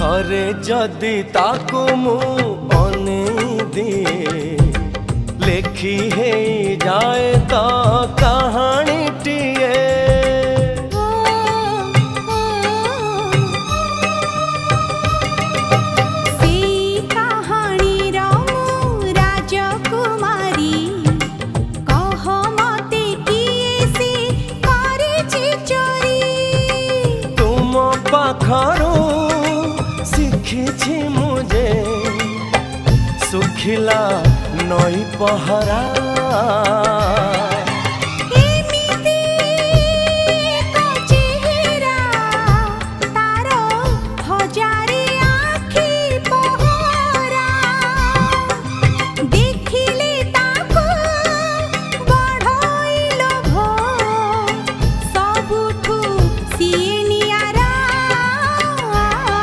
थरे जदि ताकू मु अनेई दिए लेखी है जाए तो कहानी टिए पाखरू शिखी मुझे सुखिला नई पहरा।